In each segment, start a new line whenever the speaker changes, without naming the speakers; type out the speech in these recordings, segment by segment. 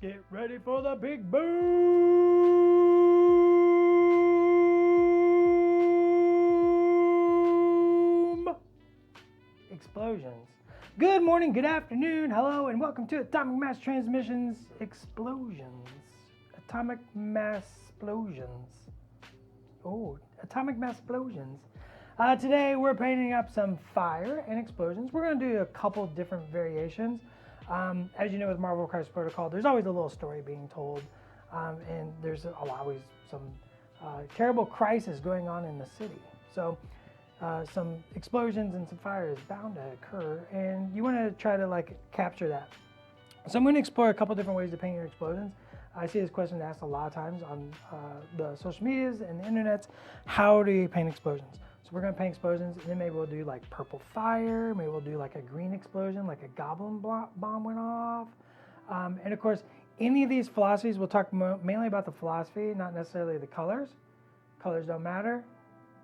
Get ready for the big boom! Explosions. Good morning, good afternoon, hello, and welcome to Atomic Mass Transmissions Explosions. Atomic Mass Explosions. Oh, Atomic Mass Explosions. Today we're painting up some fire and explosions. We're going to do a couple different variations. As you know, with Marvel Crisis Protocol, there's always a little story being told, and there's always some terrible crisis going on in the city. So some explosions and some fire is bound to occur, and you want to try to capture that. So I'm going to explore a couple different ways to paint your explosions. I see this question asked a lot of times on the social medias and the internets. How do you paint explosions? So we're going to paint explosions, and then maybe we'll do like purple fire, maybe we'll do like a green explosion, like a goblin bomb went off. And of course, any of these philosophies, we'll talk mainly about the philosophy, not necessarily the colors. Colors don't matter.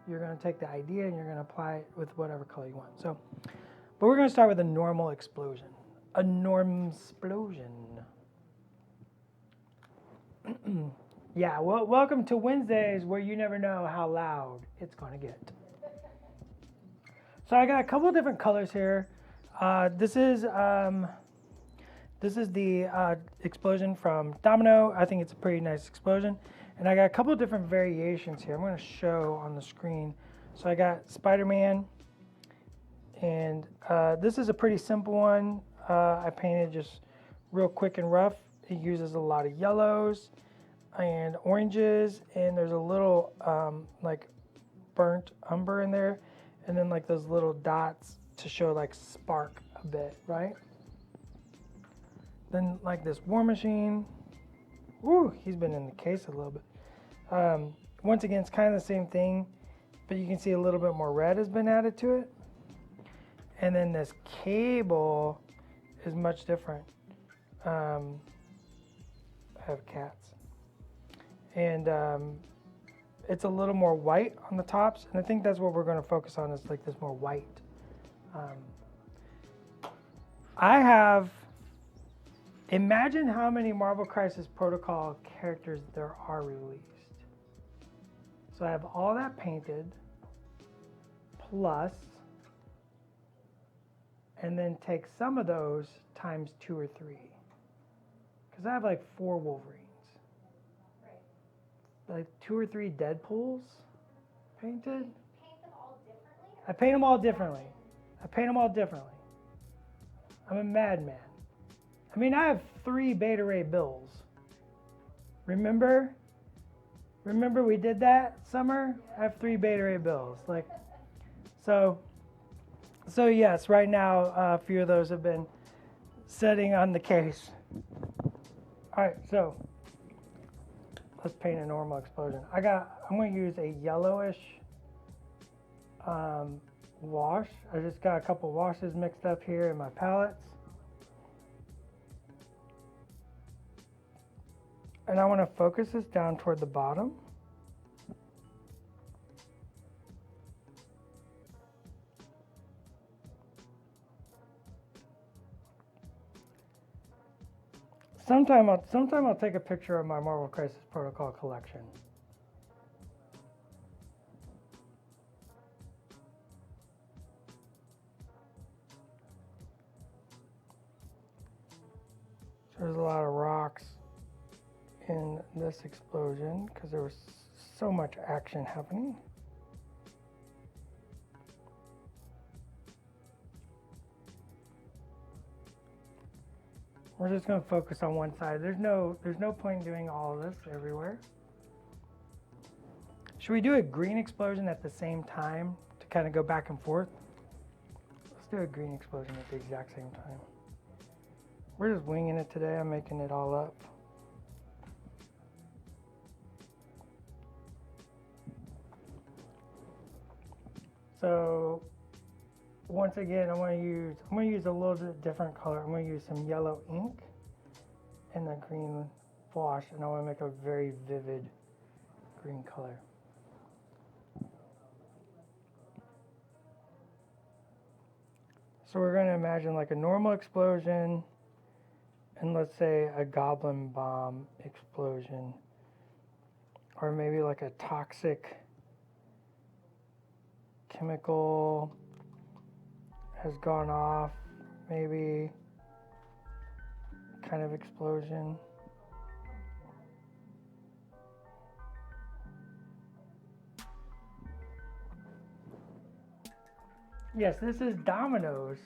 You're going to take the idea and you're going to apply it with whatever color you want. So, but we're going to start with a normal explosion. A norm explosion. Yeah, well, welcome to Wednesdays where you never know how loud it's going to get. So I got a couple of different colors here. This is the explosion from Domino. I think it's a pretty nice explosion. And I got a couple of different variations here. I'm going to show on the screen. So I got Spider-Man. And this is a pretty simple one. I painted just real quick and rough. It uses a lot of yellows and oranges. And there's a little like burnt umber in there. And then like those little dots to show like spark a bit, right? Then like this War Machine. Woo, he's been in the case a little bit. Once again, it's kind of the same thing, but you can see a little bit more red has been added to it. And then this cable is much different. I have cats. And it's a little more white on the tops, and I think that's what we're going to focus on, is like this more white. Imagine how many Marvel Crisis Protocol characters there are released. So I have all that painted, plus, and then take some of those times 2 or 3. Because I have like 4 Wolverines. Like 2 or 3 Deadpools painted. I paint them all differently. I'm a madman. I mean, I have 3 Beta Ray Bills. Remember we did that summer? I have 3 Beta Ray Bills. So yes, right now a few of those have been sitting on the case. All right, so let's paint a normal explosion. I'm going to use a yellowish wash. I just got a couple washes mixed up here in my palettes. And I want to focus this down toward the bottom. Sometime I'll take a picture of my Marvel Crisis Protocol collection. There's a lot of rocks in this explosion because there was so much action happening. We're just going to focus on one side. There's no point in doing all of this everywhere. Should we do a green explosion at the same time to kind of go back and forth? Let's do a green explosion at the exact same time. We're just winging it today. I'm making it all up. So once again, I'm going to use a little bit different color. I'm going to use some yellow ink and the green wash, and I want to make a very vivid green color. So we're going to imagine like a normal explosion, And let's say a goblin bomb explosion, or maybe like a toxic chemical has gone off, maybe kind of explosion. Yes, this is Domino's.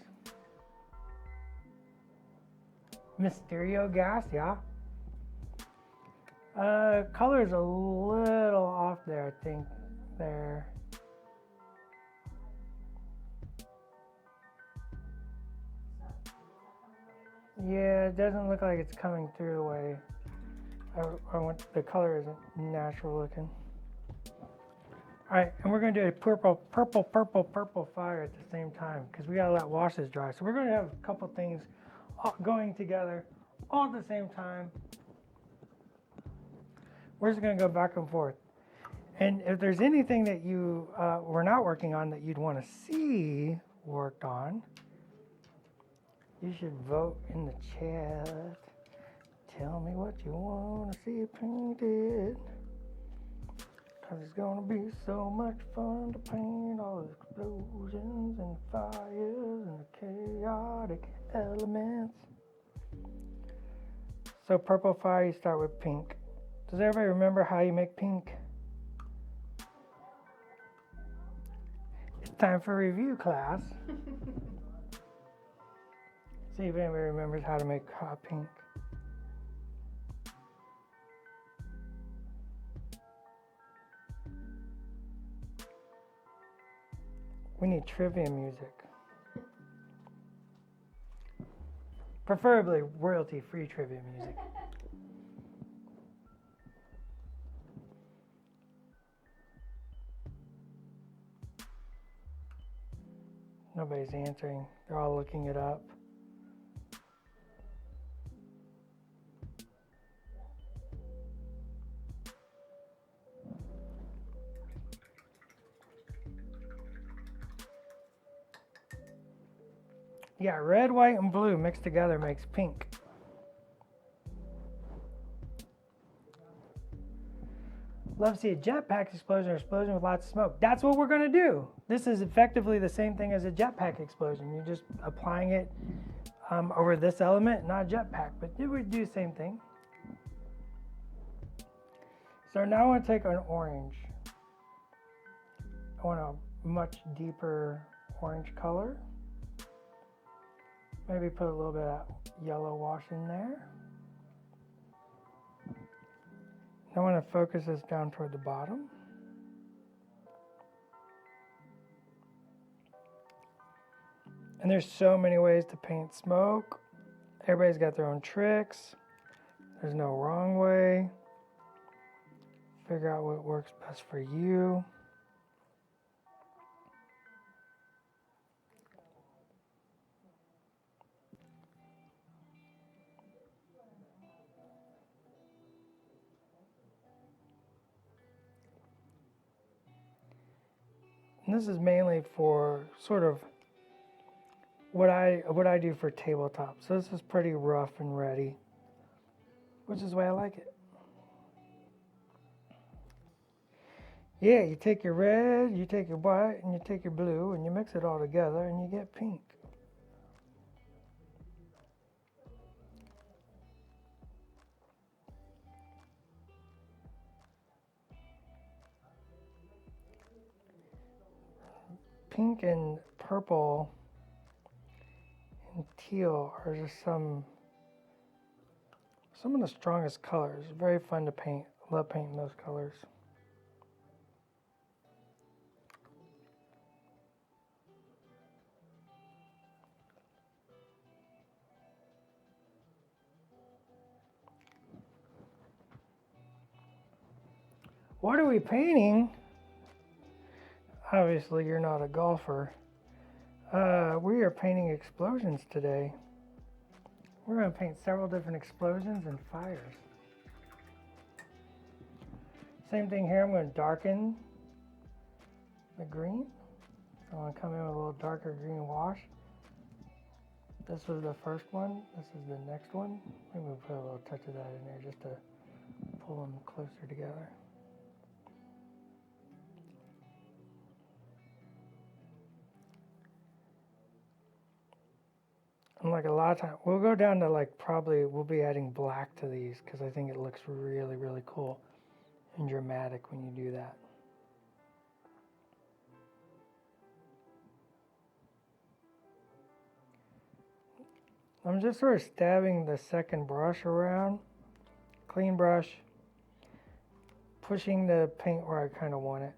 Mysterio gas, yeah. Color is a little off there, I think. There. Yeah, it doesn't look like it's coming through the way I want. The color isn't natural looking. Alright, and we're going to do a purple fire at the same time because we got to let washes dry. So we're going to have a couple things going together all at the same time. We're just going to go back and forth. And if there's anything that you were not working on that you'd want to see worked on, you should vote in the chat. Tell me what you want to see painted. Cause it's gonna be so much fun to paint all the explosions and fires and the chaotic elements. So purple fire, you start with pink. Does everybody remember how you make pink? It's time for review class. See if anybody remembers how to make hot pink. We need trivia music. Preferably royalty-free trivia music. Nobody's answering. They're all looking it up. Yeah, red, white, and blue mixed together makes pink. Love to see a jetpack explosion or explosion with lots of smoke. That's what we're going to do. This is effectively the same thing as a jetpack explosion. You're just applying it over this element, not a jetpack, but it would do the same thing. So now I want to take an orange. I want a much deeper orange color. Maybe put a little bit of yellow wash in there. I want to focus this down toward the bottom. And there's so many ways to paint smoke. Everybody's got their own tricks. There's no wrong way. Figure out what works best for you. And this is mainly for sort of what I do for tabletop. So this is pretty rough and ready, which is the way I like it. Yeah, you take your red, you take your white, and you take your blue, and you mix it all together, and you get pink. Pink and purple and teal are just some of the strongest colors. Very fun to paint. Love painting those colors. What are we painting? Obviously, you're not a golfer. We are painting explosions today. We're going to paint several different explosions and fires. Same thing here, I'm going to darken the green. So I'm going to come in with a little darker green wash. This was the first one. This is the next one. Maybe we'll put a little touch of that in there just to pull them closer together. And like a lot of times, we'll go down to like probably we'll be adding black to these because I think it looks really, really cool and dramatic when you do that. I'm just sort of stabbing the second brush around, clean brush, pushing the paint where I kind of want it.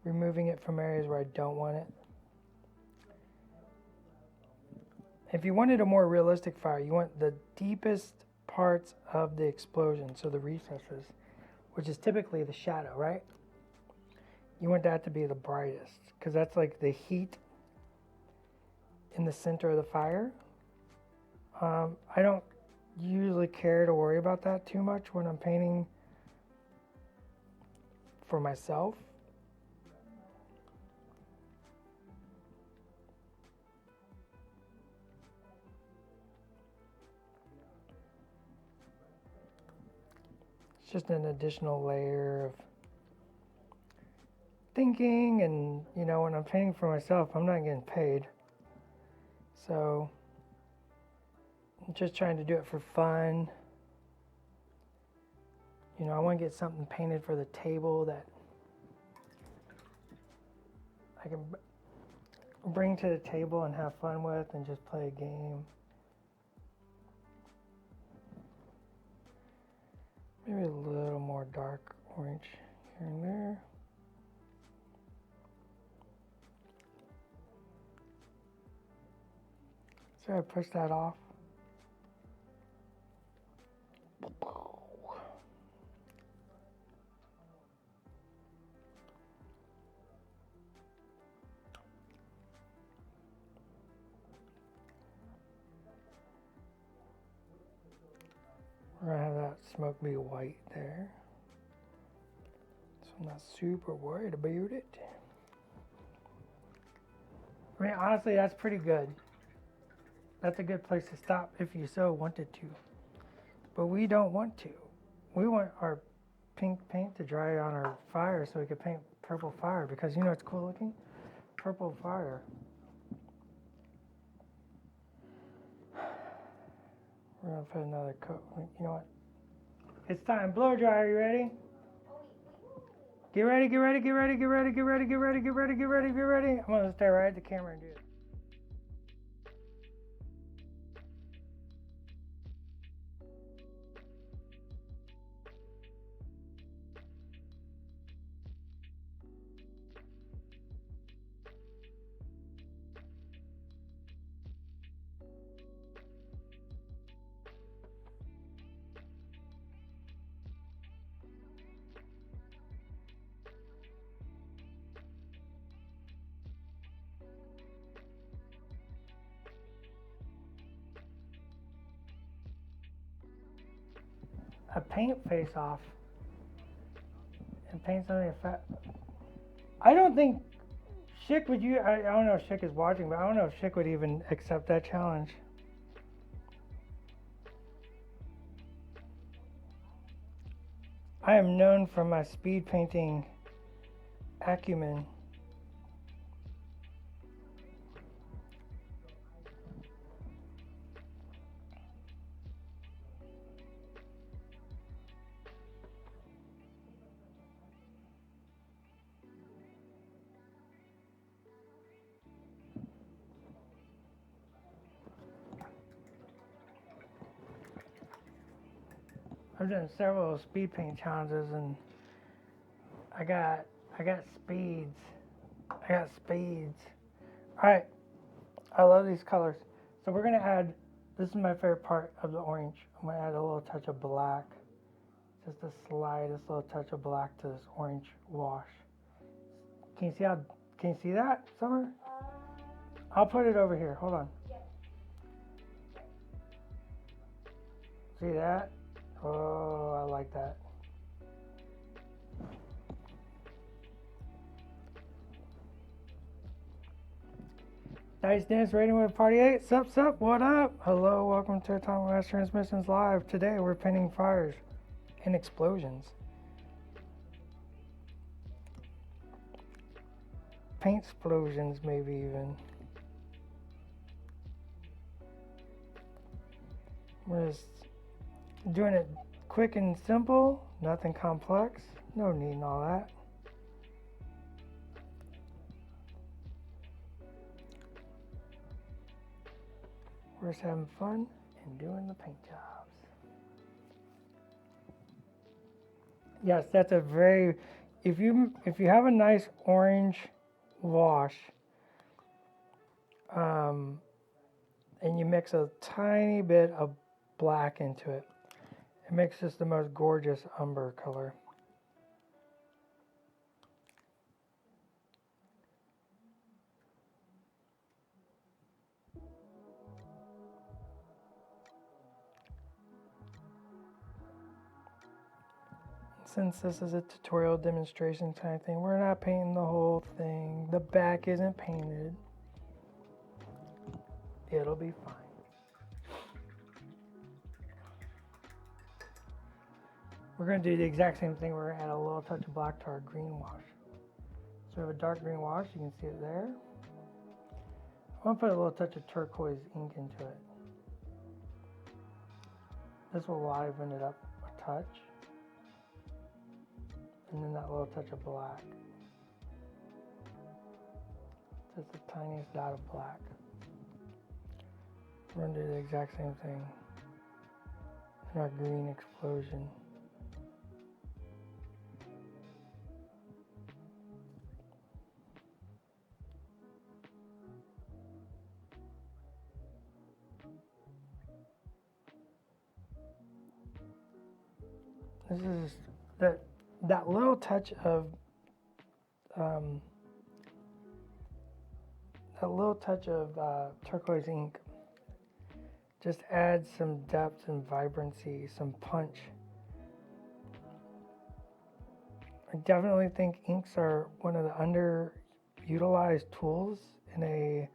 Removing it from areas where I don't want it. If you wanted a more realistic fire, you want the deepest parts of the explosion, so the recesses, which is typically the shadow, right? You want that to be the brightest, because that's like the heat in the center of the fire. I don't usually care to worry about that too much when I'm painting for myself. It's just an additional layer of thinking, and you know, when I'm painting for myself, I'm not getting paid. So I'm just trying to do it for fun. You know, I want to get something painted for the table that I can bring to the table and have fun with and just play a game. Maybe a little more dark orange here and there. So I push that off. We're gonna have that smoke be white there. So I'm not super worried about it. I mean, honestly, that's pretty good. That's a good place to stop if you so wanted to. But we don't want to. We want our pink paint to dry on our fire so we can paint purple fire, because you know it's cool looking? Purple fire. We're gonna put another coat. You know what? It's time. Blow dry. Are you ready? Get ready, get ready, get ready, get ready, get ready, get ready, get ready, get ready, get ready. I'm gonna stay right at the camera and do it. A paint face off and paint something fat. I don't think Schick would you. I don't know if Schick is watching, but I don't know if Schick would even accept that challenge. I am known for my speed painting acumen. I've done several speed paint challenges, and I got speeds. I got speeds. All right, I love these colors. So we're gonna add. This is my favorite part of the orange. I'm gonna add a little touch of black, just the slightest little touch of black to this orange wash. Can you see how? Can you see that, Summer? I'll put it over here. Hold on. See that? Oh, I like that. Dice Dance Rating with Party 8. Sup, what up? Hello, welcome to Atomic Mass Transmissions Live. Today we're painting fires and explosions. Paint explosions, maybe even. We're just doing it quick and simple, nothing complex, no need and all that. We're just having fun and doing the paint jobs. Yes, that's a very, if you have a nice orange wash, and you mix a tiny bit of black into it, it makes this the most gorgeous umber color. Since this is a tutorial demonstration kind of thing, we're not painting the whole thing. The back isn't painted. It'll be fine. We're going to do the exact same thing. We're going to add a little touch of black to our green wash. So we have a dark green wash. You can see it there. I want to put a little touch of turquoise ink into it. This will liven it up a touch. And then that little touch of black. Just the tiniest dot of black. We're going to do the exact same thing in our green explosion. This is that little touch of turquoise ink just adds some depth and vibrancy, some punch. I definitely think inks are one of the underutilized tools in a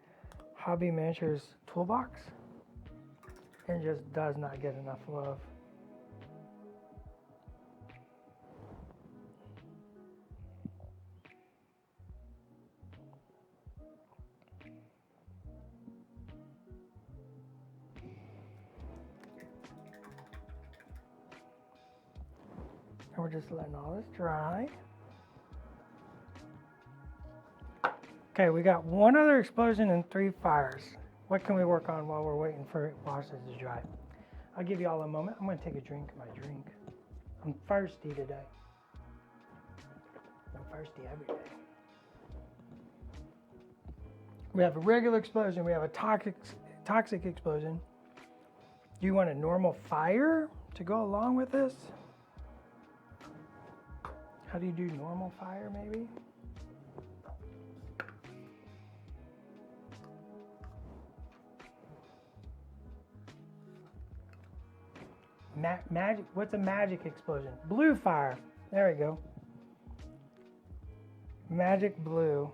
hobby miniatures toolbox, and just does not get enough love. And we're just letting all this dry. Okay, we got one other explosion and 3 fires. What can we work on while we're waiting for washes to dry? I'll give you all a moment. I'm going to take a drink of my drink. I'm thirsty today. I'm thirsty every day. We have a regular explosion. We have a toxic explosion. Do you want a normal fire to go along with this? How do you do normal fire, maybe? Magic. What's a magic explosion? Blue fire. There we go. Magic blue.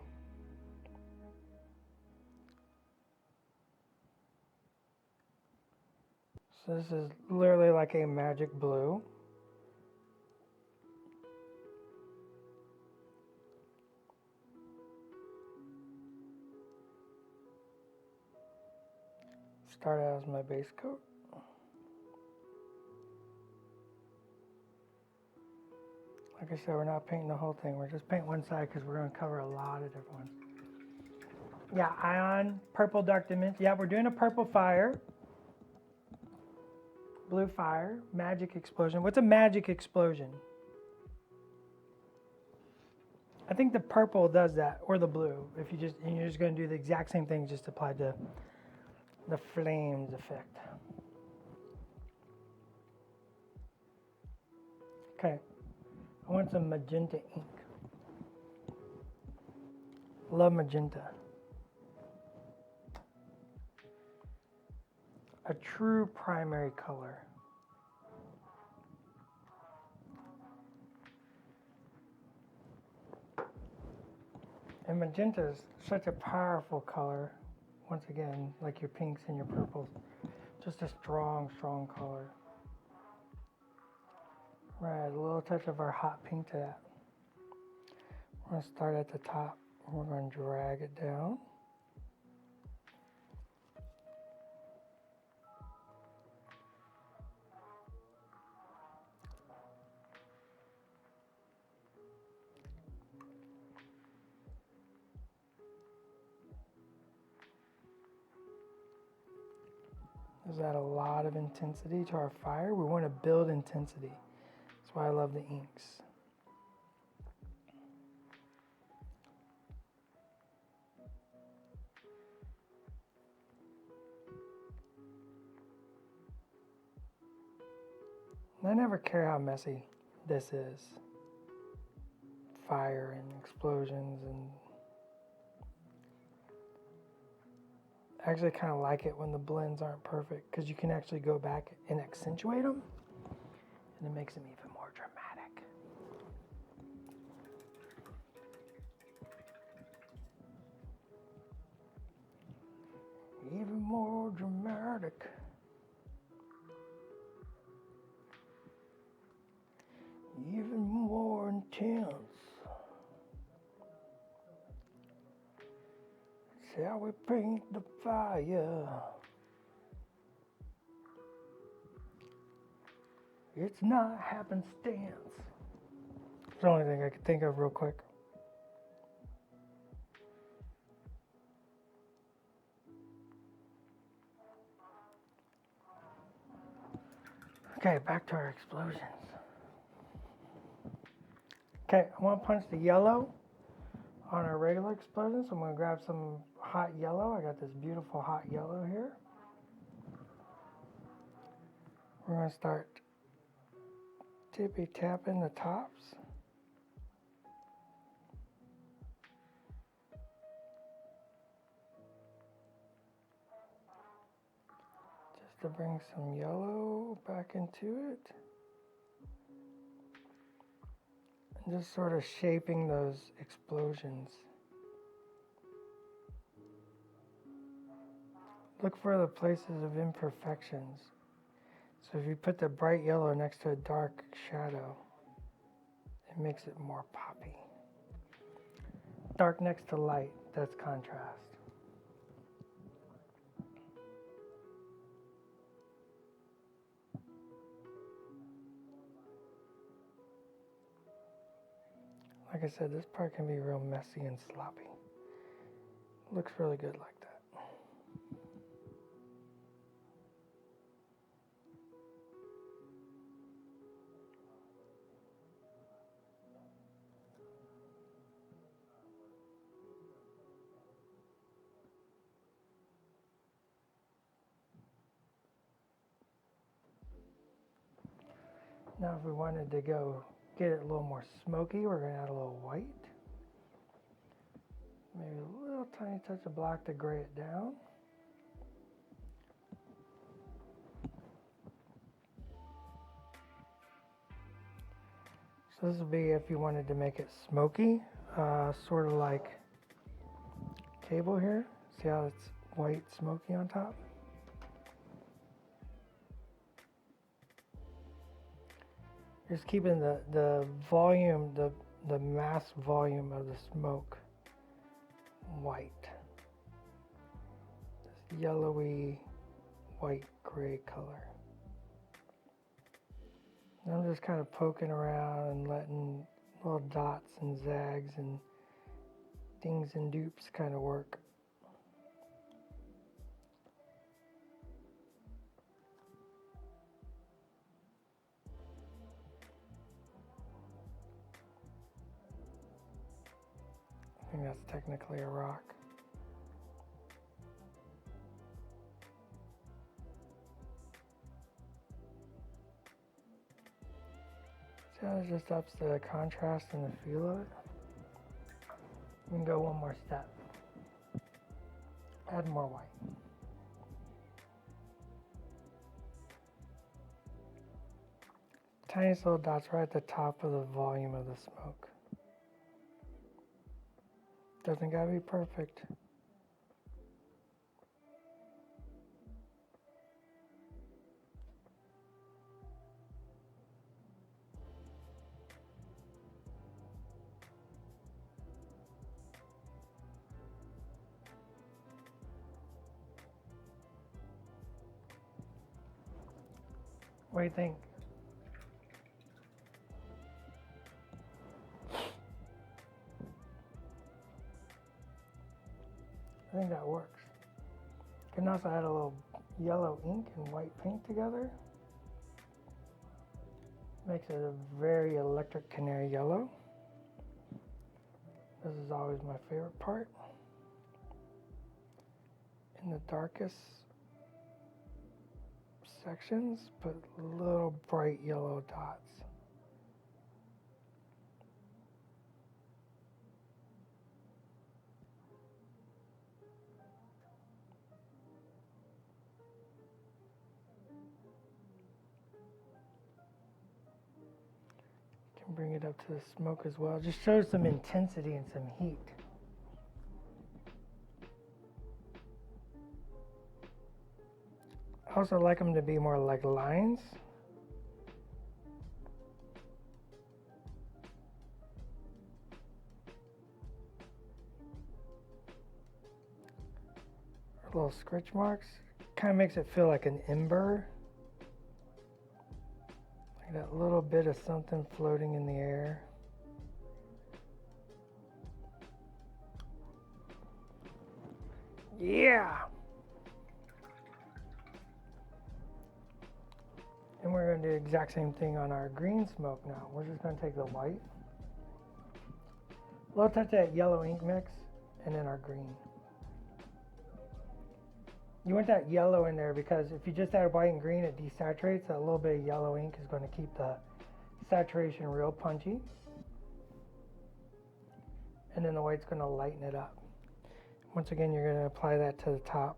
So this is literally like a magic blue. Start out as my base coat. Like I said, we're not painting the whole thing. We're just painting one side because we're going to cover a lot of different ones. Yeah, ion, purple dark dimension. Yeah, we're doing a purple fire. Blue fire, magic explosion. What's a magic explosion? I think the purple does that, or the blue. If you just, and you're just going to do the exact same thing, just applied to the flames effect. Okay, I want some magenta ink. Love magenta. A true primary color. And magenta is such a powerful color. Once again, like your pinks and your purples. Just a strong, strong color. Right, a little touch of our hot pink to that. We're going to start at the top. We're going to drag it down. Does add a lot of intensity to our fire. We want to build intensity. That's why I love the inks. I never care how messy this is. Fire and explosions, and I actually kind of like it when the blends aren't perfect because you can actually go back and accentuate them and it makes them even more dramatic. Even more dramatic. Even more intense. Shall we paint the fire? It's not happenstance. It's the only thing I could think of real quick. Okay, back to our explosions. Okay, I want to punch the yellow on our regular explosion, so I'm going to grab some hot yellow. I got this beautiful hot yellow here. We're going to start tippy tapping the tops. Just to bring some yellow back into it. And just sort of shaping those explosions. Look for the places of imperfections. So if you put the bright yellow next to a dark shadow, it makes it more poppy. Dark next to light, that's contrast. Like I said, this part can be real messy and sloppy. Looks really good like that. Now if we wanted to go get it a little more smoky, we're going to add a little white. Maybe a little tiny touch of black to gray it down. So this would be if you wanted to make it smoky, sort of like cable here. See how it's white smoky on top? Just keeping the volume, the mass volume of the smoke white. This yellowy, white, gray color. And I'm just kind of poking around and letting little dots and zags and dings and dupes kind of work. I think that's technically a rock. See how it just ups the contrast and the feel of it? We can go one more step. Add more white. Tiniest little dots right at the top of the volume of the smoke. Doesn't gotta be perfect. What do you think? I think that works. You can also add a little yellow ink and white paint together. Makes it a very electric canary yellow. This is always my favorite part. In the darkest sections, put little bright yellow dots. Can bring it up to the smoke as well. Just shows some intensity and some heat. I also like them to be more like lines. Little scratch marks. Kind of makes it feel like an ember. Like that little bit of something floating in the air. Yeah! And we're going to do the exact same thing on our green smoke now. We're just going to take the white, a little touch of that yellow ink mix, and then our green. You want that yellow in there because if you just add white and green, it desaturates. A little bit of yellow ink is going to keep the saturation real punchy. And then the white's going to lighten it up. Once again, you're going to apply that to the top.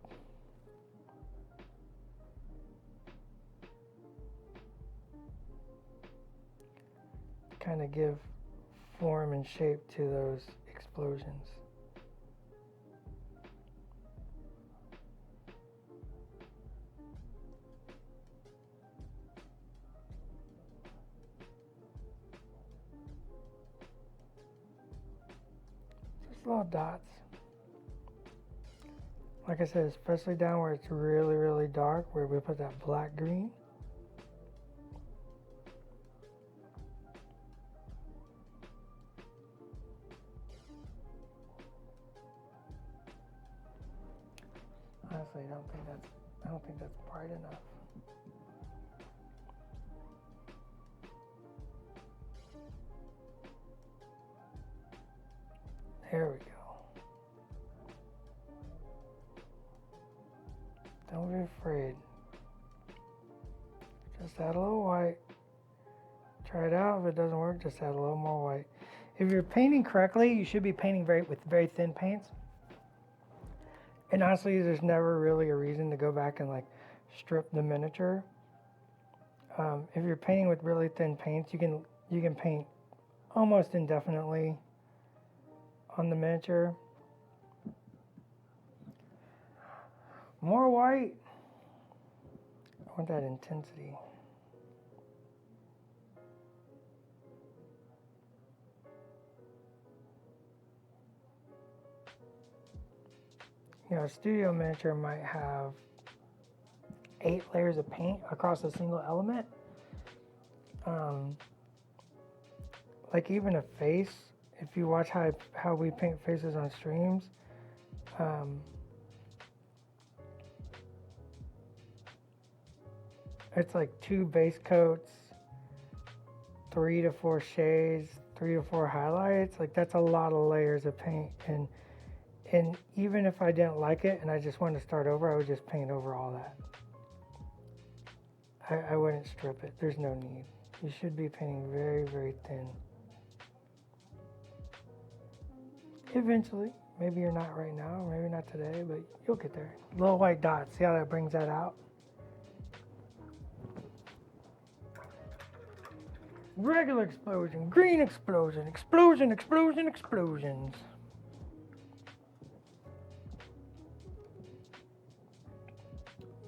Kind of give form and shape to those explosions. Just little dots. Like I said, especially down where it's really, really dark, where we put that black green. Honestly, I don't think that's bright enough. There we go. Don't be afraid. Just add a little white. Try it out. If it doesn't work, just add a little more white. If you're painting correctly, you should be painting with very thin paints. And honestly, there's never really a reason to go back and like strip the miniature. If you're painting with really thin paints, you can paint almost indefinitely on the miniature. More white. I want that intensity. You know, a studio miniature might have 8 layers of paint across a single element. Like even a face, if you watch how we paint faces on streams, it's like 2 base coats, 3 to 4 shades, 3 to 4 highlights. Like that's a lot of layers of paint. And even if I didn't like it and I just wanted to start over, I would just paint over all that. I wouldn't strip it. There's no need. You should be painting very, very thin. Eventually. Maybe you're not right now, maybe not today, but you'll get there. Little white dots. See how that brings that out? Regular explosion, green explosion, explosion, explosion, explosions.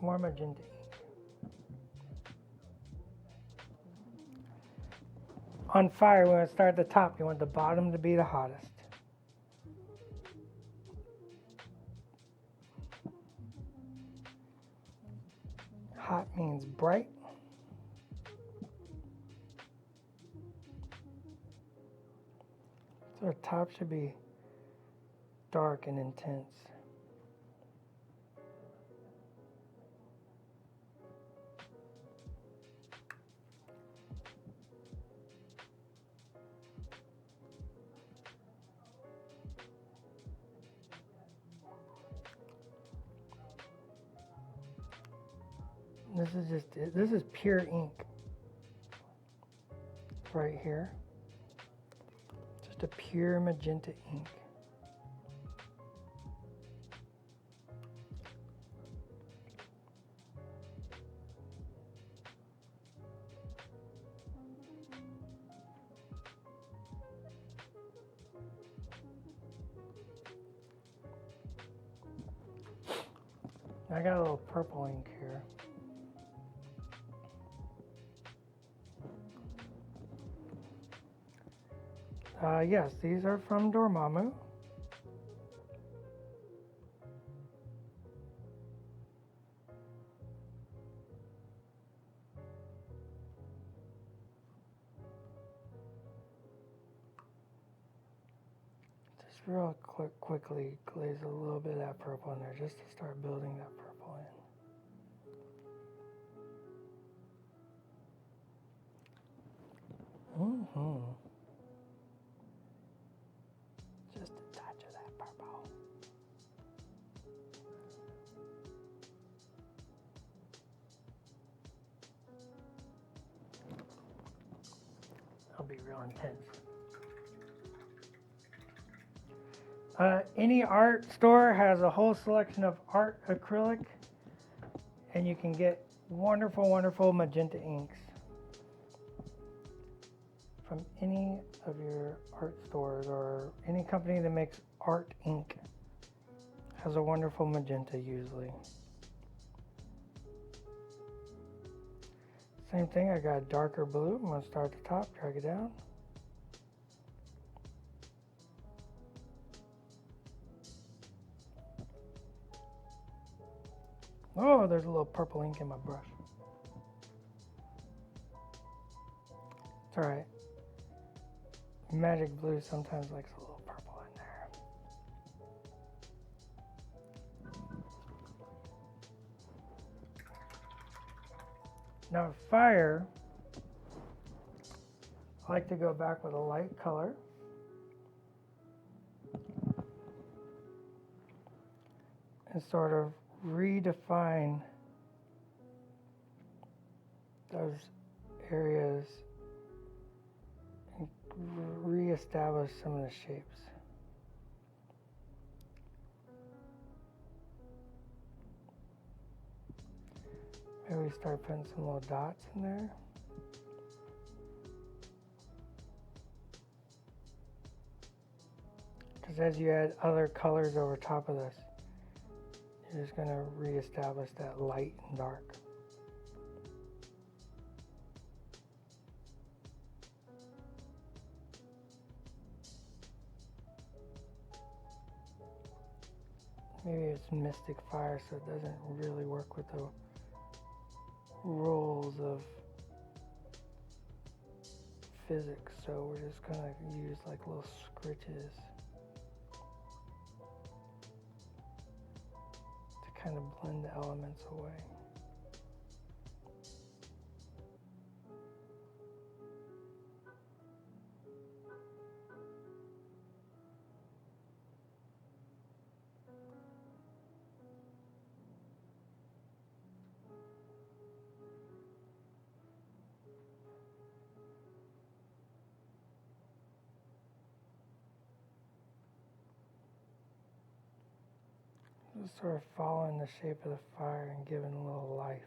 More magenta. On fire, we're going to start at the top. You want the bottom to be the hottest. Hot means bright. top should be dark and intense. This is pure ink right here. Just a pure magenta ink. I got a little purple ink here. Yes, these are from Dormammu. Just real quickly glaze a little bit of that purple in there just to start building that purple in. Just a touch of that purple. That'll be real intense. Any art store has a whole selection of art acrylic, and you can get wonderful, wonderful magenta inks from any of your art stores, or any company that makes art ink has a wonderful magenta usually. Same thing, I got darker blue. I'm going to start at the top, drag it down. Oh, there's a little purple ink in my brush. It's alright. Magic blue sometimes likes a little purple in there. Now fire, I like to go back with a light color. And sort of redefine those areas and reestablish some of the shapes. Maybe we start putting some little dots in there. Because as you add other colors over top of this, you're just going to reestablish that light and dark. Maybe it's mystic fire, so it doesn't really work with the rules of physics. So we're just going to use like little scritches to kind of blend the elements away. Just sort of following the shape of the fire and giving a little life.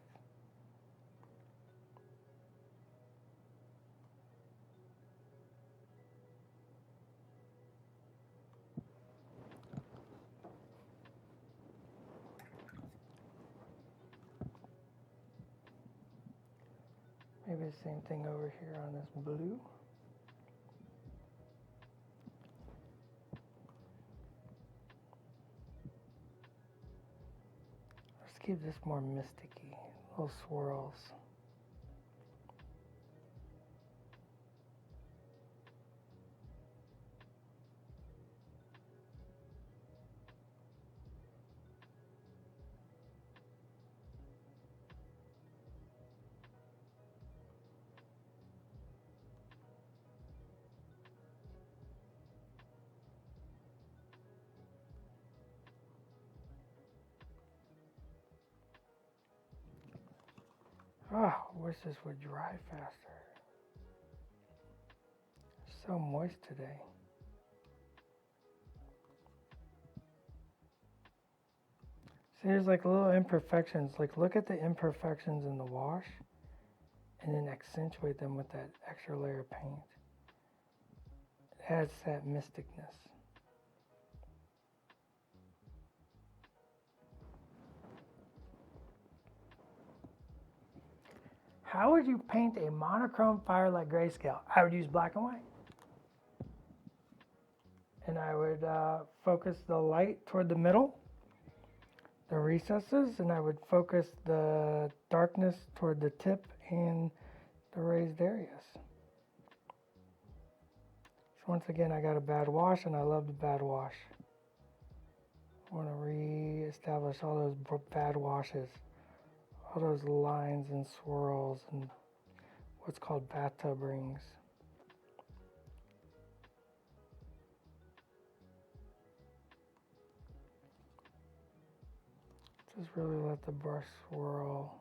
Maybe the same thing over here on this blue. Let's keep this more mysticky, little swirls. Oh, I wish this would dry faster. It's so moist today. See, there's like little imperfections. Like, look at the imperfections in the wash and then accentuate them with that extra layer of paint. It adds that mysticness. How would you paint a monochrome fire like grayscale? I would use black and white. And I would focus the light toward the middle, the recesses, and I would focus the darkness toward the tip and the raised areas. So once again, I got a bad wash, and I love the bad wash. I want to re-establish all those bad washes, all those lines and swirls and what's called bathtub rings. Just really let the brush swirl.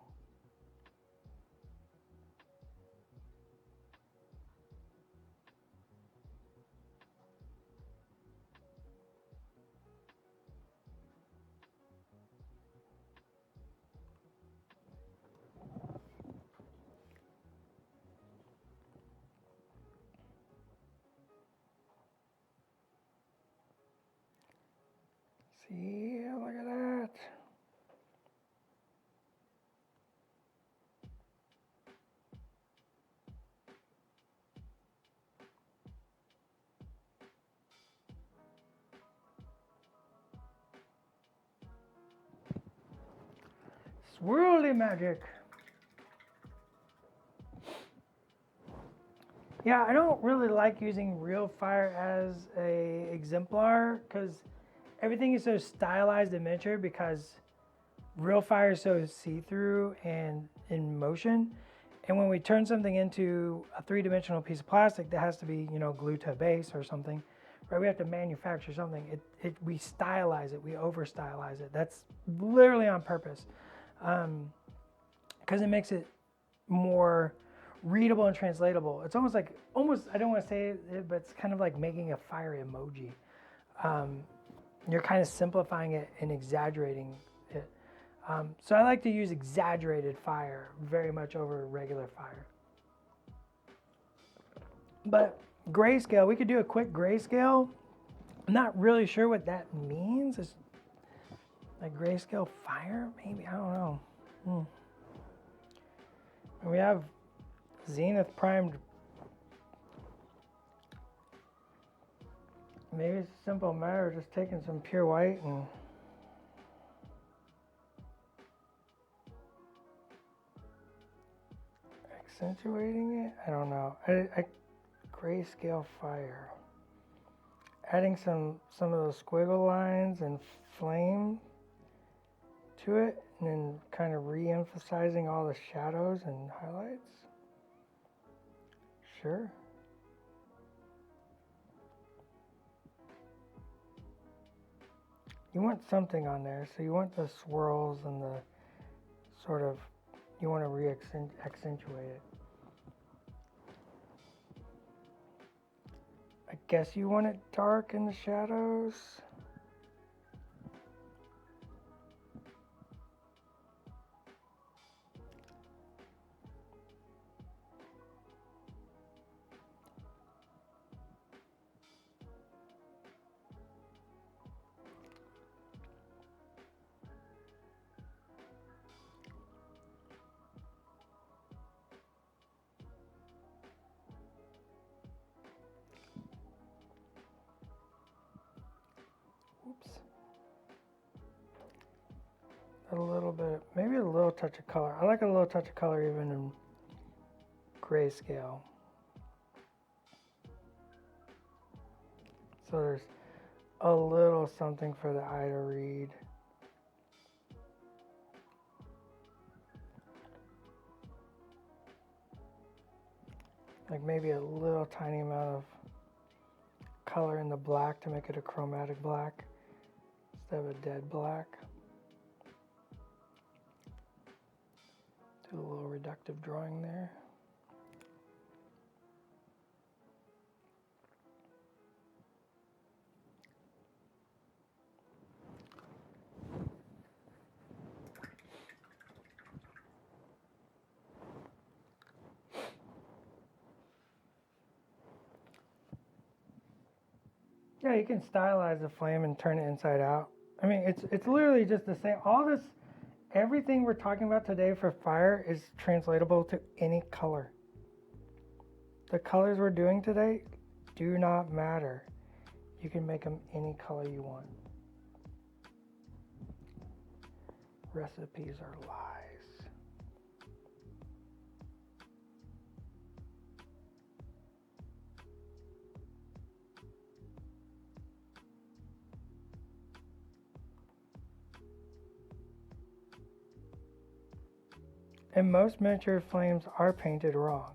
See, look at that. Swirly magic. Yeah, I don't really like using real fire as a exemplar because everything is so stylized and miniature because real fire is so see-through and in motion. And when we turn something into a three-dimensional piece of plastic that has to be, glued to a base or something, right? We have to manufacture something. We stylize it. We over-stylize it. That's literally on purpose because it makes it more readable and translatable. It's almost, I don't want to say it, but it's kind of like making a fire emoji. You're kind of simplifying it and exaggerating it. So I like to use exaggerated fire very much over regular fire. But grayscale, we could do a quick grayscale. I'm not really sure what that means. It's like grayscale fire, maybe, I don't know. And we have zenith primed. Maybe it's a simple matter of just taking some pure white and accentuating it. I don't know. Grayscale fire. Adding some of those squiggle lines and flame to it, and then kind of re-emphasizing all the shadows and highlights. Sure. You want something on there, so you want the swirls and the sort of, you want to re-accentuate it. I guess you want it dark in the shadows. A little bit, maybe a little touch of color. I like a little touch of color even in grayscale. So there's a little something for the eye to read. Like maybe a little tiny amount of color in the black to make it a chromatic black instead of a dead black. Do a little reductive descriptive drawing there. Yeah, you can stylize the flame and turn it inside out. I mean, it's literally just the same. All this, everything we're talking about today for fire is translatable to any color. The colors we're doing today do not matter. You can make them any color you want. Recipes are lies. And most miniature flames are painted wrong.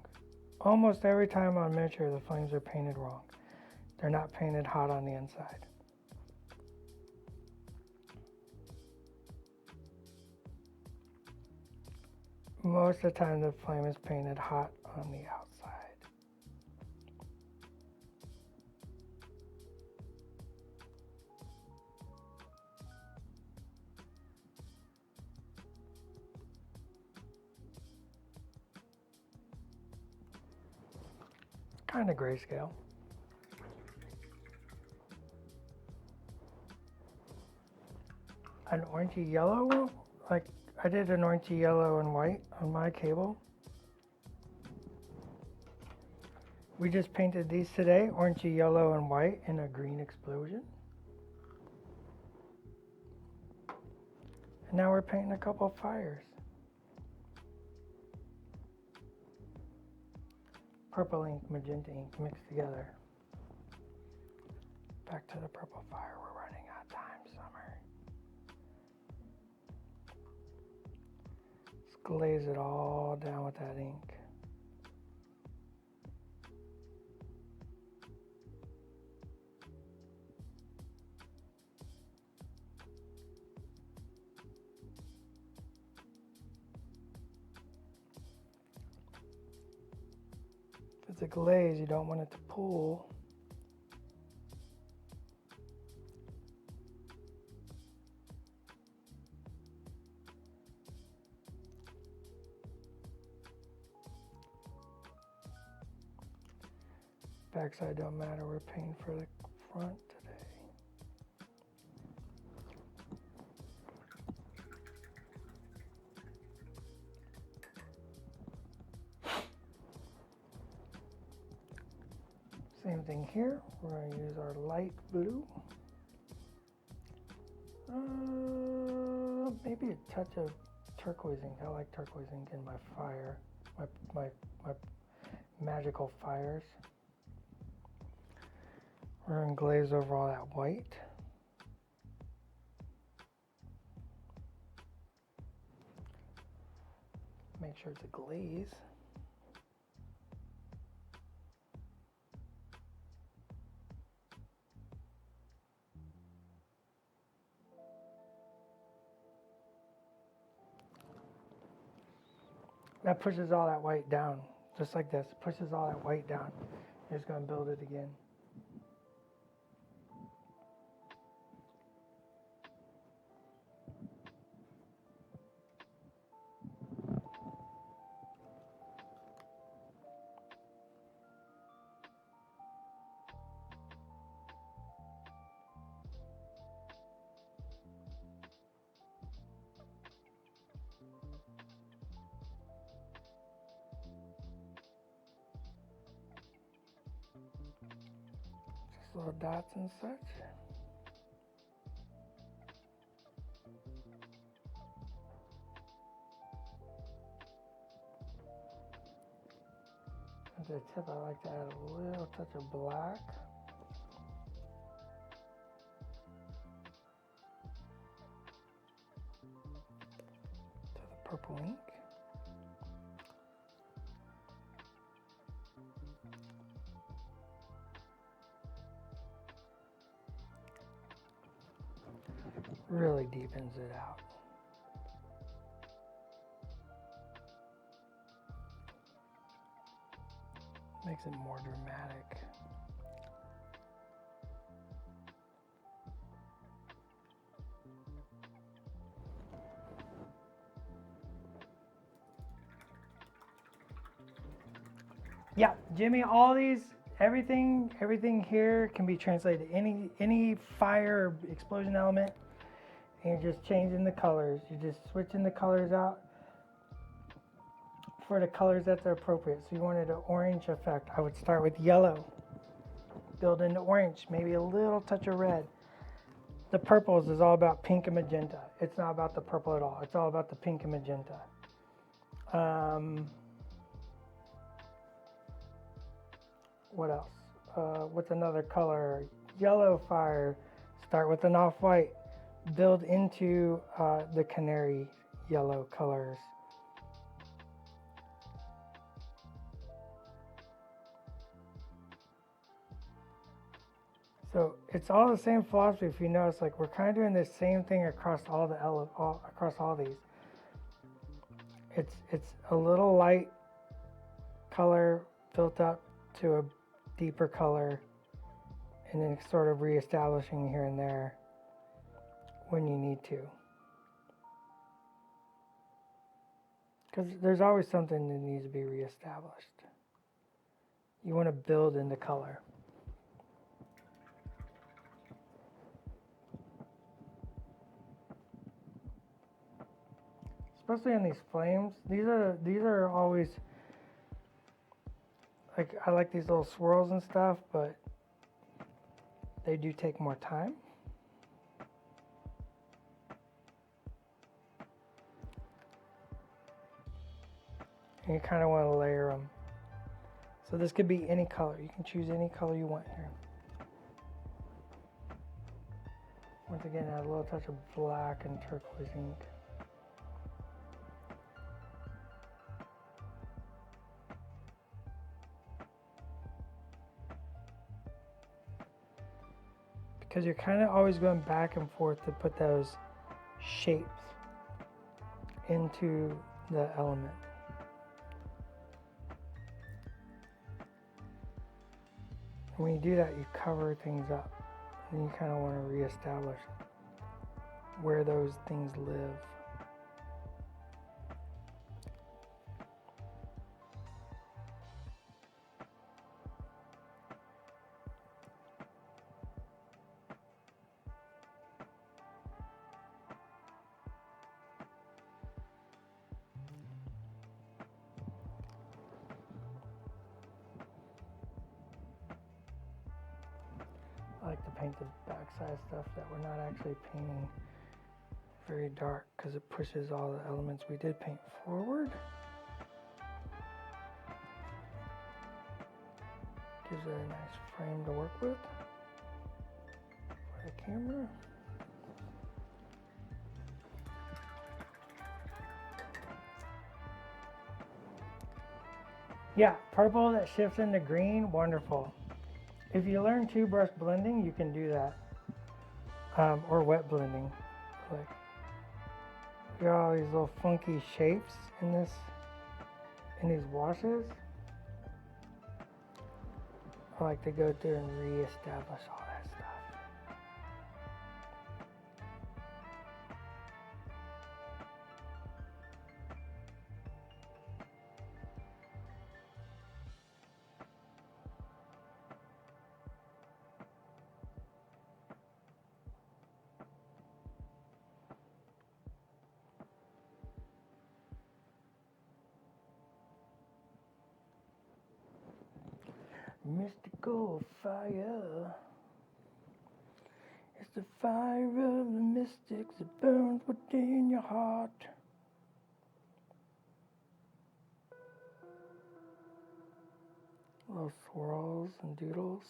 Almost every time on miniature, the flames are painted wrong. They're not painted hot on the inside. Most of the time, the flame is painted hot on the outside. Kind of grayscale. An orangey yellow, like I did an orangey yellow and white on my cable. We just painted these today, orangey yellow and white in a green explosion. And now we're painting a couple of fires. Purple ink, magenta ink mixed together. Back to the purple fire, we're running out of time, Summer. Let's glaze it all down with that ink. If it's a glaze, you don't want it to pool. Backside don't matter, we're painting for the front today. Same thing here, we're going to use our light blue. Maybe a touch of turquoise ink. I like turquoise ink in my fire, my magical fires. We're going to glaze over all that white. Make sure it's a glaze. That pushes all that white down, just like this. Pushes all that white down. You're just going to build it again. Just little dots and such. At the tip, I like to add a little touch of black. To the purple ink. Really deepens it out. Makes it more dramatic. Yeah, Jimmy, all these, everything here can be translated to any fire or explosion element, and you're just changing the colors. You're just switching the colors out for the colors that are appropriate. So you wanted an orange effect. I would start with yellow, build into orange, maybe a little touch of red. The purples is all about pink and magenta. It's not about the purple at all. It's all about the pink and magenta. What else? What's another color? Yellow fire. Start with an off-white. Build into the canary yellow colors. So it's all the same philosophy. If you notice, like we're kind of doing the same thing across across all these. It's a little light color built up to a deeper color, and then sort of reestablishing here and there when you need to. Because there's always something that needs to be reestablished. You want to build into color. Especially on these flames. These are always, like, I like these little swirls and stuff, but they do take more time. And you kind of want to layer them. So this could be any color. You can choose any color you want here. Once again, add a little touch of black and turquoise ink. Because you're kind of always going back and forth to put those shapes into the element. And when you do that, you cover things up. And you kind of want to reestablish where those things live. I like to paint the backside stuff that we're not actually painting very dark, because it pushes all the elements we did paint forward. Gives it a nice frame to work with for the camera. Yeah, purple that shifts into green, wonderful. If you learn two brush blending, you can do that, or wet blending. Like, you got all these little funky shapes in these washes. I like to go through and re-establish all that stuff. Mystical fire. It's the fire of the mystics that burns within your heart. Little swirls and doodles.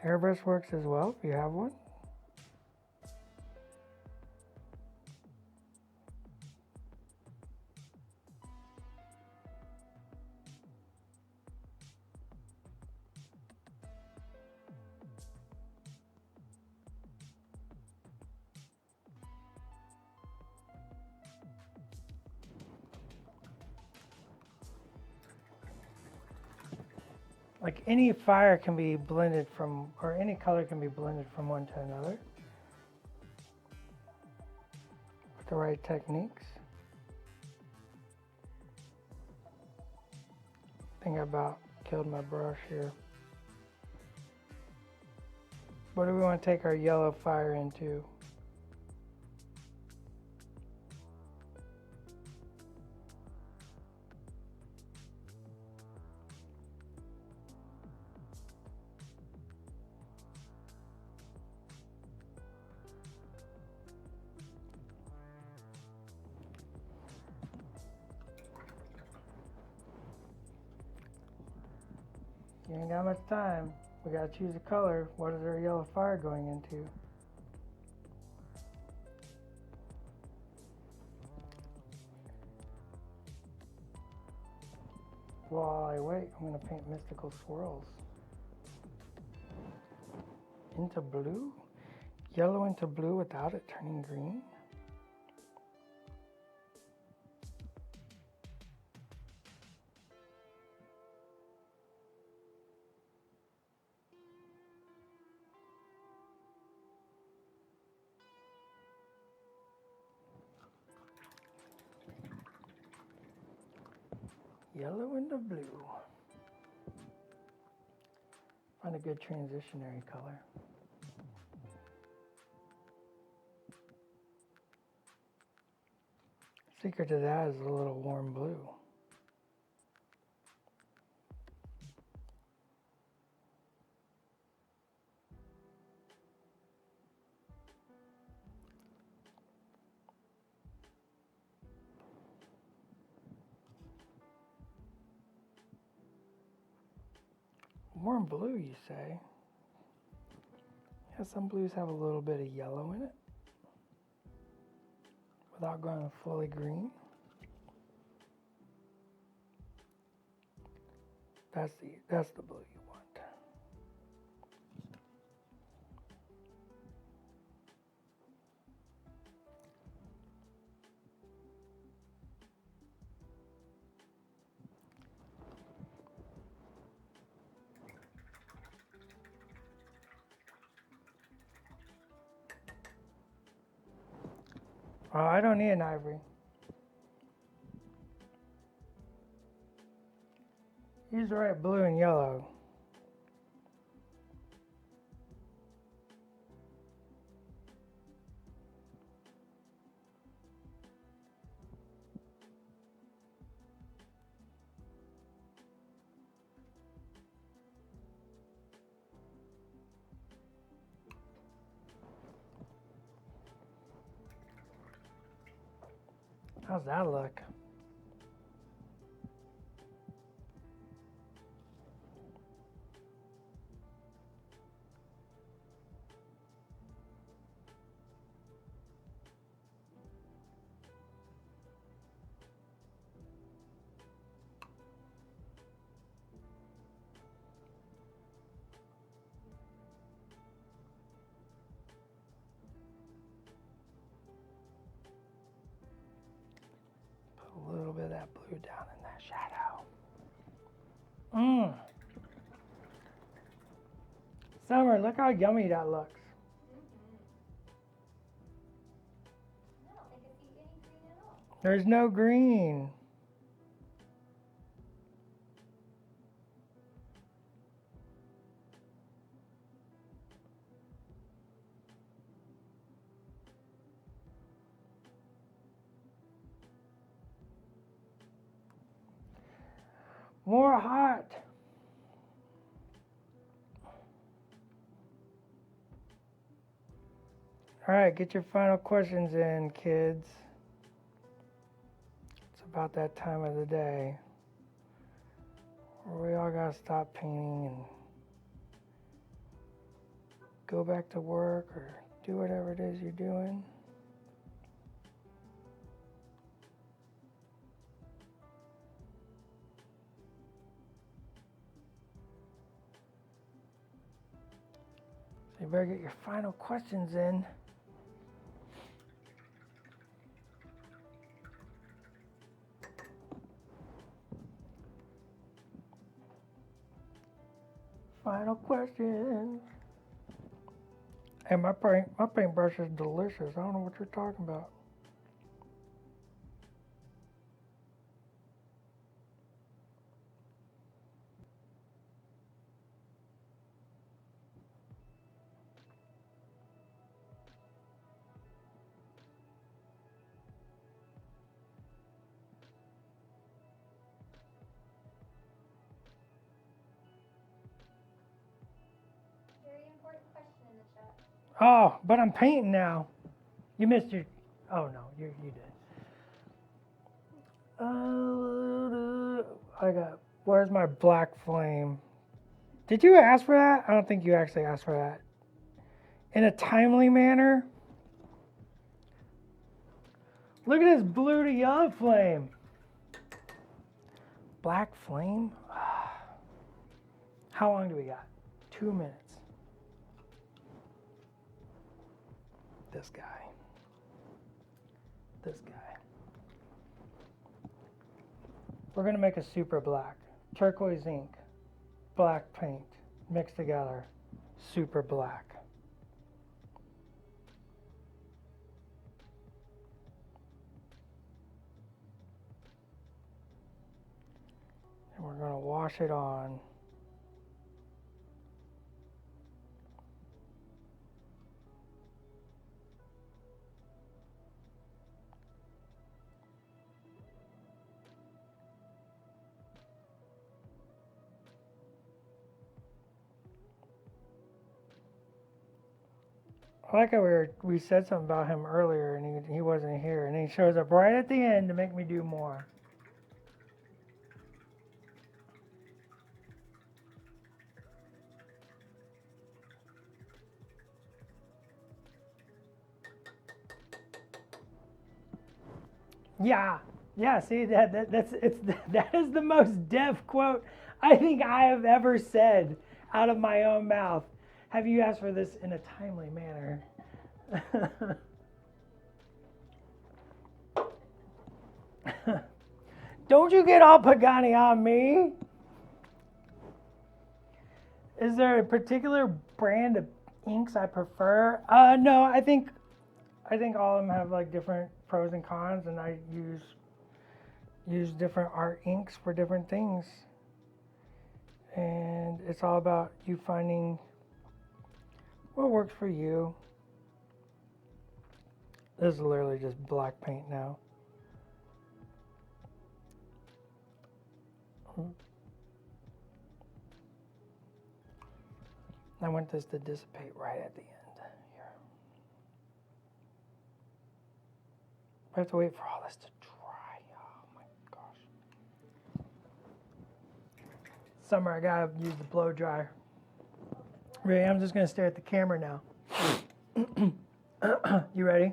Airbrush works as well if you have one. Like any fire can be blended from, or any color can be blended from one to another with the right techniques. I think I about killed my brush here. What do we want to take our yellow fire into? You ain't got much time. We gotta choose a color. What is our yellow fire going into? While I wait, I'm gonna paint mystical swirls. Into blue? Yellow into blue without it turning green? Yellow into blue. Find a good transitionary color. Secret to that is a little warm blue. Warm blue, you say? Yeah, some blues have a little bit of yellow in it without going fully green. That's the blue you want. Oh, I don't need an ivory. Use the right blue and yellow. How's that look? Put a little bit of that blue down in that shadow. Summer, look how yummy that looks. There's no green. More hot. All right, get your final questions in, kids. It's about that time of the day where we all gotta stop painting and go back to work or do whatever it is you're doing. So you better get your final questions in. Final question. And my paintbrush is delicious. I don't know what you're talking about.
Very important question in the chat.
Oh, but I'm painting now. You missed your. Oh no, you did. I got. Where's my black flame? Did you ask for that? I don't think you actually asked for that. In a timely manner. Look at this blue to yellow flame. Black flame? How long do we got? 2 minutes. This guy. This guy. We're going to make a super black. Turquoise ink. Black paint. Mixed together. Super black. And we're going to wash it on. I like how we said something about him earlier and he wasn't here, and he shows up right at the end to make me do more. Yeah, see that is the most deaf quote I think I have ever said out of my own mouth. Have you asked for this in a timely manner? Don't you get all Pagani on me. Is there a particular brand of inks I prefer? No, I think all of them have like different pros and cons, and I use different art inks for different things. And it's all about you finding what works for you. This is literally just black paint now. I want this to dissipate right at the end here. I have to wait for all this to dry. Oh my gosh. Summer, I gotta use the blow dryer. Really, I'm just gonna stare at the camera now. You ready?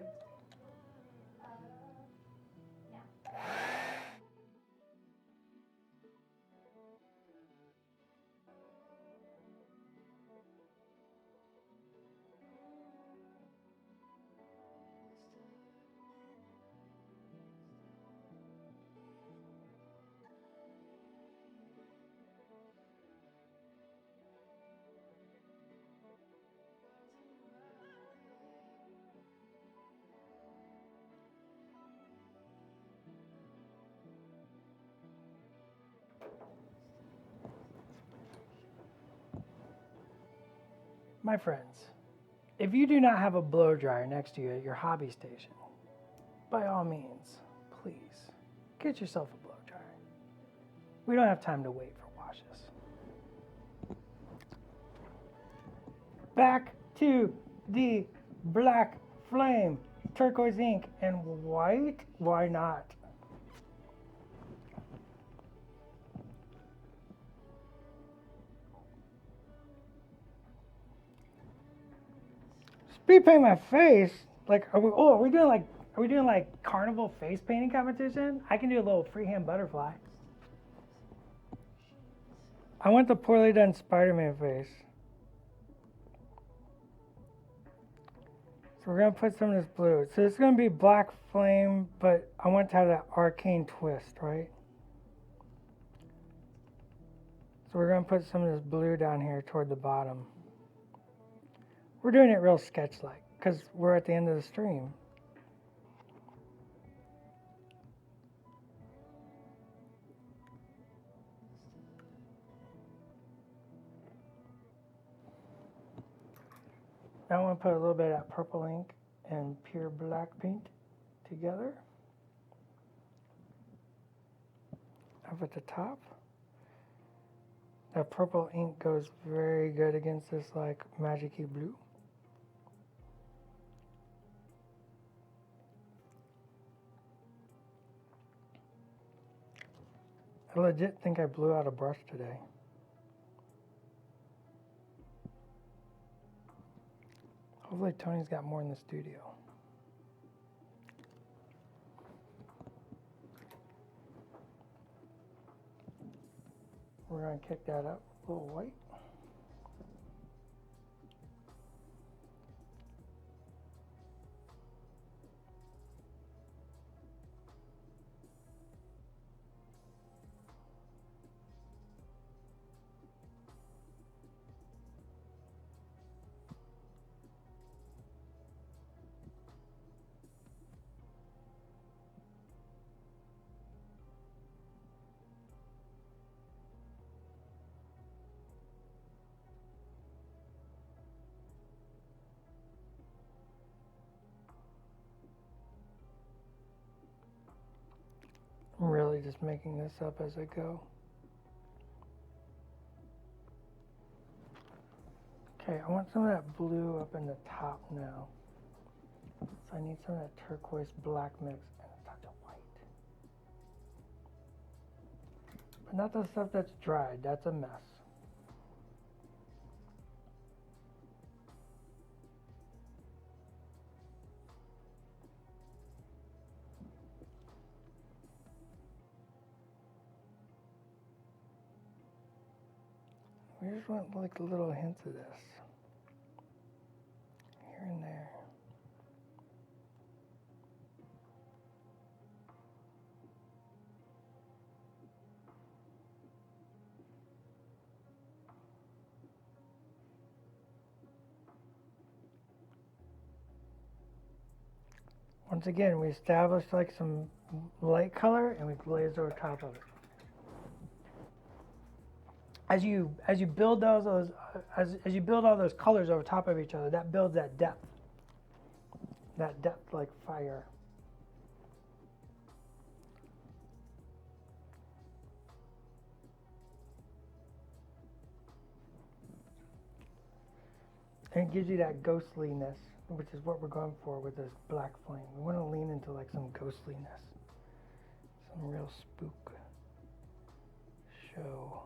My friends, if you do not have a blow dryer next to you at your hobby station, by all means, please get yourself a blow dryer. We don't have time to wait for washes. Back to the black flame, turquoise ink, and white. Why not? Repaint my face? Like, are we doing like carnival face painting competition? I can do a little freehand butterfly. I want the poorly done Spider-Man face. So we're gonna put some of this blue. So it's gonna be black flame, but I want to have that arcane twist, right? So we're gonna put some of this blue down here toward the bottom. We're doing it real sketch-like, because we're at the end of the stream. Now I want to put a little bit of that purple ink and pure black paint together. Up at the top. That purple ink goes very good against this like magic-y blue. I legit think I blew out a brush today. Hopefully Tony's got more in the studio. We're going to kick that up a little white. I'm really just making this up as I go. Okay, I want some of that blue up in the top now. So I need some of that turquoise black mix and a touch of white. But not the stuff that's dried, that's a mess. We just want like little hints of this. Here and there. Once again, we established like some light color and we glazed over top of it. As you build as you build all those colors over top of each other, that builds that depth like fire. And it gives you that ghostliness, which is what we're going for with this black flame. We want to lean into like some ghostliness, some real spook show.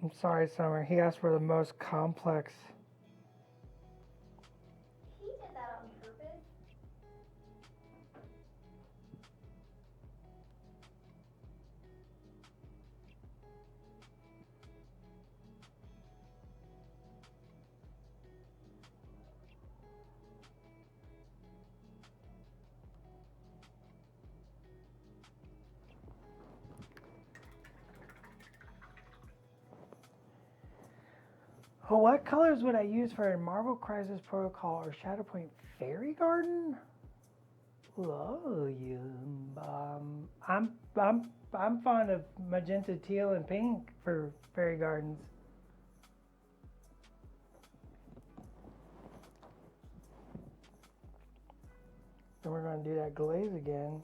I'm sorry, Summer. He asked for the most complex.
He did that on purpose.
Well, what colors would I use for a Marvel Crisis Protocol or Shadowpoint Fairy Garden? Oh, yeah. I'm fond of magenta, teal, and pink for fairy gardens. Then we're going to do that glaze again.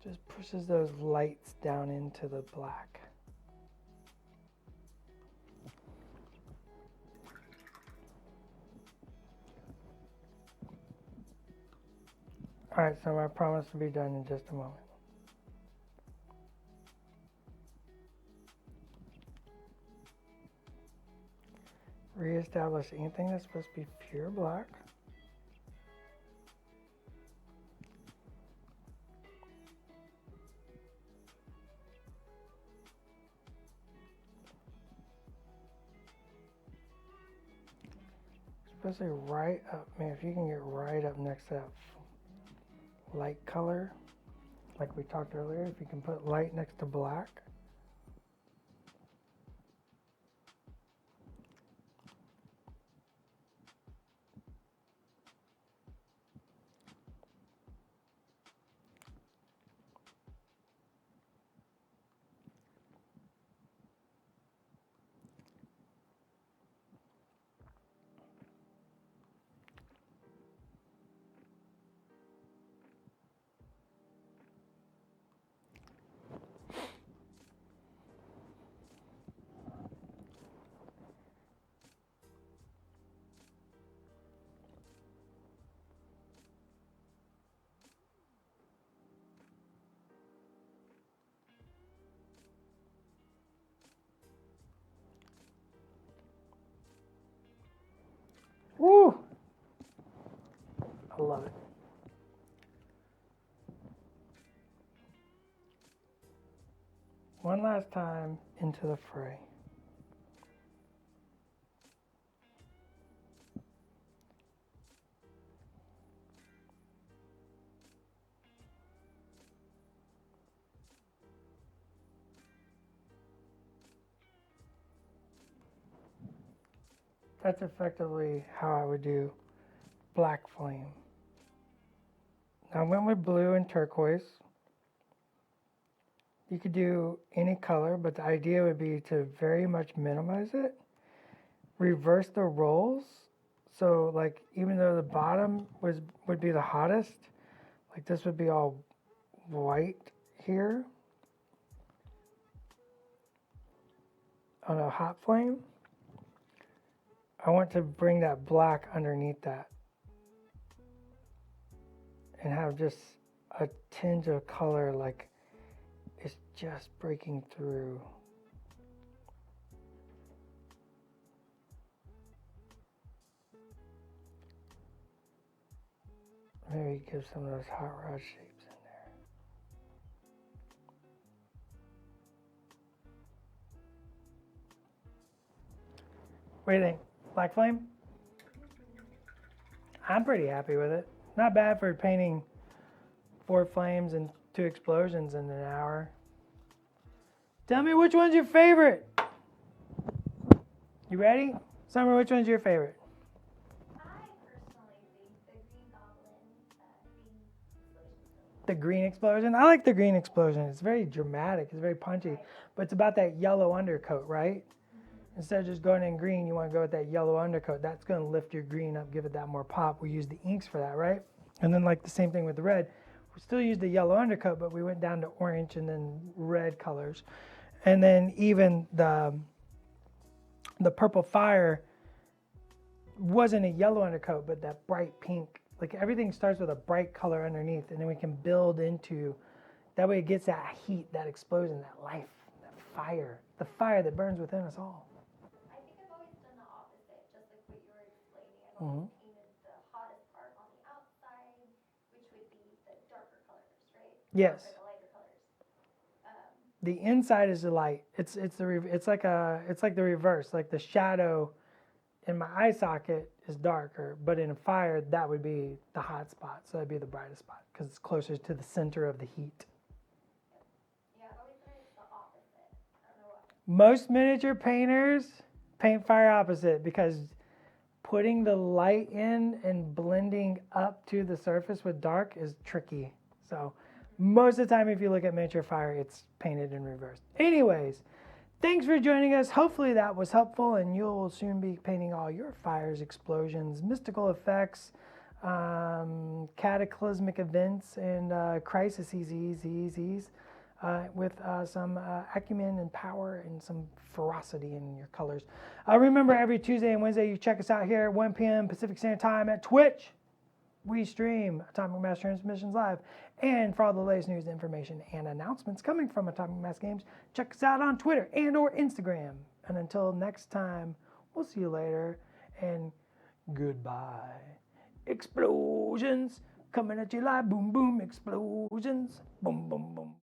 Just pushes those lights down into the black. Alright, so I promise to be done in just a moment. Reestablish anything that's supposed to be pure black. Especially right up, man, if you can get right up next to that light color, like we talked earlier, if you can put light next to black. Woo! I love it. One last time into the fray. That's effectively how I would do black flame. Now I went with blue and turquoise. You could do any color, but the idea would be to very much minimize it. Reverse the roles. So like even though the bottom would be the hottest, like this would be all white here on a hot flame. I want to bring that black underneath that and have just a tinge of color like it's just breaking through. Maybe give some of those hot rod shapes in there. What do you think? Black flame? I'm pretty happy with it. Not bad for painting 4 flames and 2 explosions in an hour. Tell me which one's your favorite. You ready? Summer, which one's your favorite?
I personally think the Green Goblin, green explosion.
The green explosion? I like the green explosion. It's very dramatic. It's very punchy.
Right.
But it's about that yellow undercoat, right? Instead of just going in green, you want to go with that yellow undercoat. That's going to lift your green up, give it that more pop. We use the inks for that, right? And then like the same thing with the red. We still use the yellow undercoat, but we went down to orange and then red colors. And then even the purple fire wasn't a yellow undercoat, but that bright pink. Like everything starts with a bright color underneath, and then we can build into, that way it gets that heat, that explosion, that life, that fire, the fire that burns within us all.
I think I've always done the opposite, just like what you were explaining. I've always painted the hottest part on the outside, which would be the darker colors, right?
Yes.
Or the lighter colors.
The inside is the light. It's like the reverse. Like the shadow in my eye socket is darker, but in a fire that would be the hot spot. So that'd be the brightest spot because it's closer to the center of the heat.
Yeah, I always say it's the opposite. I don't know why.
Most miniature painters paint fire opposite because putting the light in and blending up to the surface with dark is tricky. So most of the time, if you look at miniature fire, it's painted in reverse. Anyways, thanks for joining us. Hopefully that was helpful, and you'll soon be painting all your fires, explosions, mystical effects, cataclysmic events, and crises with some acumen and power and some ferocity in your colors. Remember, every Tuesday and Wednesday, you check us out here at 1 p.m. Pacific Standard Time at Twitch. We stream Atomic Mass Transmissions live. And for all the latest news, information, and announcements coming from Atomic Mass Games, check us out on Twitter and or Instagram. And until next time, we'll see you later. And goodbye. Explosions coming at you like boom, boom, explosions. Boom, boom, boom.